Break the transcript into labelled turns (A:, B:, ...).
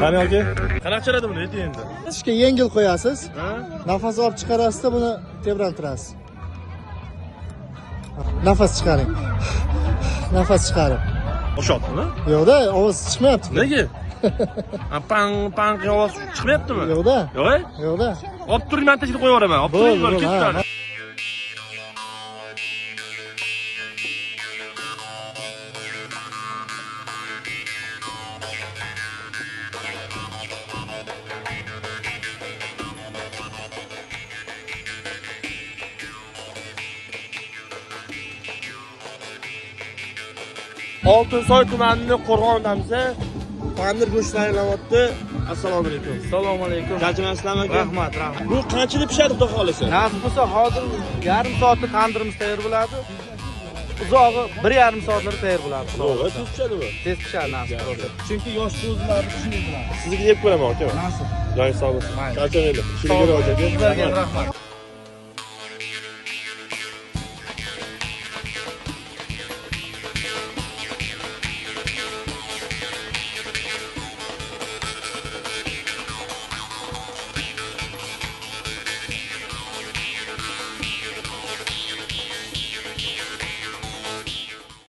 A: Qani aka? Qanaqa chiqaradi buni ayting endi.
B: Ishga yengil qo'yasiz.
A: Ha?
B: Nafas olib chiqarasiz-da, buni tebrantirasiz. Nafas chiqaring. Nafas chiqaring.
A: O'shatmi?
B: Yo'qda, ovoz chiqmayapti.
A: Nega? Pang pang ovoz chiqmayaptimi?
B: Yo'qda.
A: Yo'q-a?
B: Yo'qda.
A: Olib turing, men tashkil qo'yib yuboraman. Olib turing, bir ketdi. Oltinsoy tumanining Qo'rg'ondamiz. Tandir go'sht tayyorlanyapti. Assalomu alaykum.
C: Assalomu alaykum.
A: Qanchamasizlar aka?
C: Rahmat.
A: Bu qanchalik pishadi, xudo xolasa?
C: Nasib bo'lsa, hozir yarim soatda tandirimiz tayyor bo'ladi. Uzog'i 1,5 soatlarda tayyor bo'ladi.
A: To'g'ri, tez pishadi bu.
C: Tez pishadi nasib bo'lsa.
A: Chunki yosh so'zlarni tushunmaydilar. Sizga yeb ko'raman aka.
C: Nasib.
A: Joyingiz sog' bo'lsin. Qancha mayli. Ishingizga rivoj aka.
C: Sizlarga rahmat.